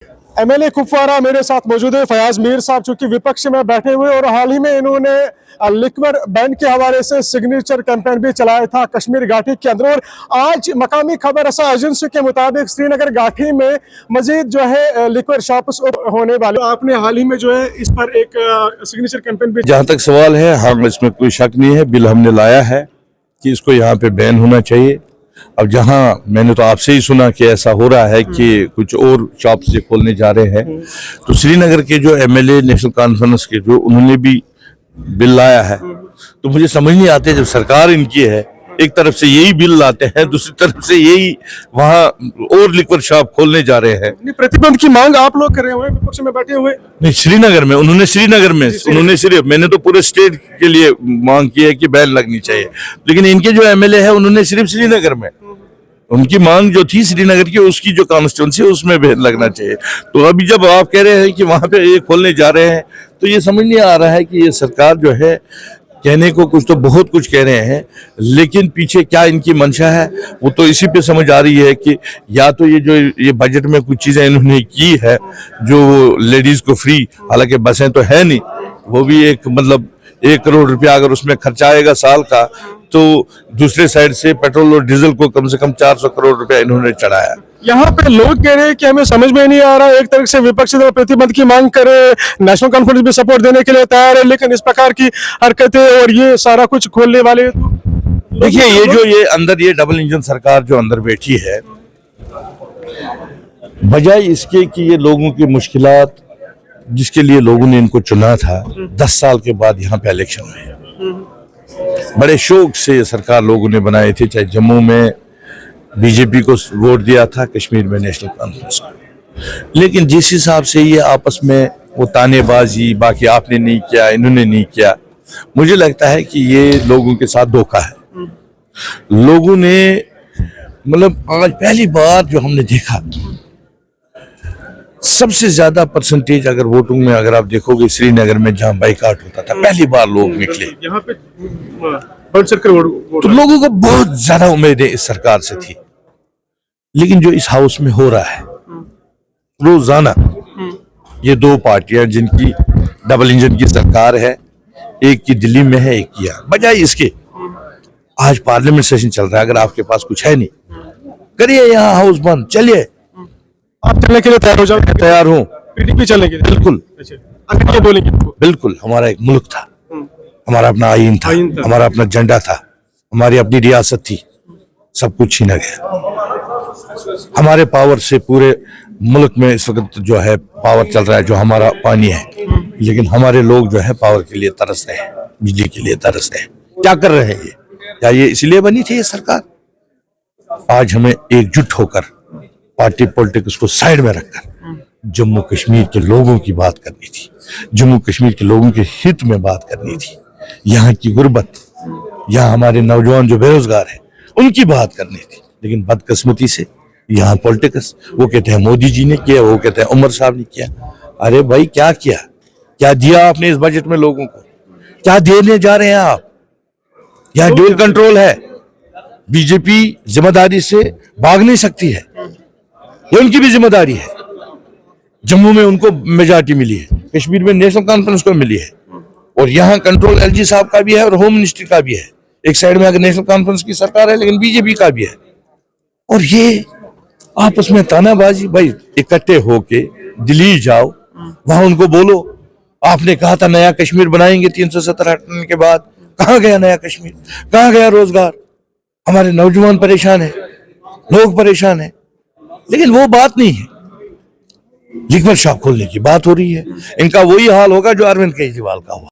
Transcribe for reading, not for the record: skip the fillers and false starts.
MLA Kupwara मेरे साथ मौजूद है फयाज मीर साहब, चूंकि विपक्ष में बैठे हुए और हाल ही में इन्होंने लिक्वर बैन के हवाले से सिग्नेचर कैंपेन भी चलाया था कश्मीर घाटी के अंदर। और आज मकामी खबर रसा एजेंसी के मुताबिक श्रीनगर घाटी में मजीद जो है लिक्वर शॉप्स होने वाले। आपने हाल ही में जो है इस पर एक सिग्नेचर कैंपेन भी। जहाँ तक सवाल है, हाँ, इसमें कोई शक नहीं है, बिल हमने लाया है कि इसको यहाँ पे बैन होना चाहिए। अब जहाँ मैंने तो आपसे ही सुना कि ऐसा हो रहा है कि कुछ और शॉप्स से खोलने जा रहे हैं, तो श्रीनगर के जो एमएलए नेशनल कॉन्फ्रेंस के जो उन्होंने भी बिल लाया है, तो मुझे समझ नहीं आते, जब सरकार इनकी है, एक तरफ से यही बिल लाते हैं, दूसरी तरफ से यही वहाँ और लिक्वर शॉप खोलने जा रहे हैं। प्रतिबंध की मांग आप लोग कर रहे हुए विपक्ष में बैठे हुए? नहीं, श्रीनगर में उन्होंने सिर्फ, मैंने तो पूरे स्टेट के लिए मांग की है कि बैन लगनी चाहिए, लेकिन इनके जो एमएलए है उन्होंने सिर्फ श्रीनगर में, उनकी मांग जो थी श्रीनगर की, उसकी जो कॉन्स्टिट्यूंसी है उसमें बैन लगना चाहिए। तो अभी जब आप कह रहे हैं कि वहां पे ये खोलने जा रहे हैं, तो ये समझ नहीं आ रहा है कि ये सरकार जो है कहने को कुछ तो बहुत कुछ कह रहे हैं, लेकिन पीछे क्या इनकी मंशा है वो तो इसी पे समझ आ रही है कि या तो ये बजट में कुछ चीजें इन्होंने की है जो लेडीज को फ्री, हालांकि बसें तो है नहीं, वो भी एक मतलब 1 करोड़ रुपया अगर उसमें खर्चा आएगा साल का, तो दूसरे साइड से पेट्रोल और डीजल को कम से कम 400 करोड़ रुपया इन्होंने चढ़ाया। यहाँ पे लोग कह रहे हैं कि हमें समझ में नहीं आ रहा, एक तरह से विपक्ष प्रतिबंध की मांग करे, नेशनल कॉन्फ्रेंस भी सपोर्ट देने के लिए तैयार है, लेकिन इस प्रकार की हरकतें और ये सारा कुछ खोलने वाले। देखिए, ये डबल इंजन सरकार जो अंदर बैठी है, बजाय इसके कि ये लोगों की मुश्किलात जिसके लिए लोगों ने इनको चुना था, 10 साल के बाद यहाँ पे इलेक्शन हुए, बड़े शौक से सरकार लोगों ने बनाए थे, चाहे जम्मू में बीजेपी को वोट दिया था, कश्मीर में नेशनल कॉन्फ्रेंस को। लेकिन जिस हिसाब से ये आपस में वो तानेबाजी, बाकी आपने नहीं किया, इन्होंने नहीं किया, मुझे लगता है कि ये लोगों के साथ धोखा है। लोगों ने मतलब आज पहली बार जो हमने देखा, सबसे ज्यादा परसेंटेज अगर वोटिंग में अगर आप देखोगे श्रीनगर में जहां बाइकाट होता था, पहली बार लोग निकले यहाँ पे तो लोगों को बहुत ज्यादा उम्मीदें इस सरकार से थी। लेकिन जो इस हाउस में हो रहा है रोजाना, ये 2 पार्टियां जिनकी डबल इंजन की सरकार है, एक की दिल्ली में है, एक की यहाँ, बजाय इसके आज पार्लियामेंट सेशन चल रहा है, अगर आपके पास कुछ है नहीं, करिए यहाँ हाउस बंद, चलिए, आप चलने के लिए तैयार हो जाओ? तैयार हूँ, पीडीपी चलने के लिए? बिल्कुल, अगर ये बोलेंगे बिल्कुल। हमारा एक मुल्क था, हमारा अपना आईन था, हमारा अपना झंडा था, हमारी अपनी रियासत थी, सब कुछ छीना गया। हमारे पावर से पूरे मुल्क में इस वक्त जो है पावर चल रहा है, जो हमारा पानी है, लेकिन हमारे लोग जो है पावर के लिए तरस रहे हैं, बिजली के लिए तरस रहे हैं। क्या कर रहे हैं ये? क्या ये इसलिए बनी थी ये सरकार? आज हमें एकजुट होकर पार्टी पॉलिटिक्स को साइड में रखकर जम्मू कश्मीर के लोगों की बात करनी थी, जम्मू कश्मीर के लोगों के हित में बात करनी थी, यहाँ की गुर्बत, यहाँ हमारे नौजवान जो बेरोजगार हैं उनकी बात करनी थी। लेकिन बदकिस्मती से यहाँ पॉलिटिक्स, वो कहते हैं मोदी जी ने किया, वो कहते हैं उमर साहब ने किया। अरे भाई, क्या किया? क्या दिया आपने इस बजट में लोगों को? क्या देने जा रहे हैं आप? यहाँ ड्यूल कंट्रोल है, बीजेपी जिम्मेदारी से भाग नहीं सकती है, ये उनकी भी जिम्मेदारी है। जम्मू में उनको मेजॉरिटी मिली है, कश्मीर में नेशनल कॉन्फ्रेंस को मिली है, और यहाँ कंट्रोल एलजी साहब का भी है और होम मिनिस्ट्री का भी है। एक साइड में अगर नेशनल कॉन्फ्रेंस की सरकार है, लेकिन बीजेपी का भी है। और ये आपस में तानाबाजी, भाई इकट्ठे होके दिल्ली जाओ, वहां उनको बोलो, आपने कहा था नया कश्मीर बनाएंगे 370 हटने के बाद, कहाँ गया नया कश्मीर? कहाँ गया रोजगार? हमारे नौजवान परेशान है, लोग परेशान है, लेकिन वो बात नहीं है। लिक्वर शॉप खोलने की बात हो रही है, इनका वही हाल होगा जो अरविंद केजरीवाल का हुआ।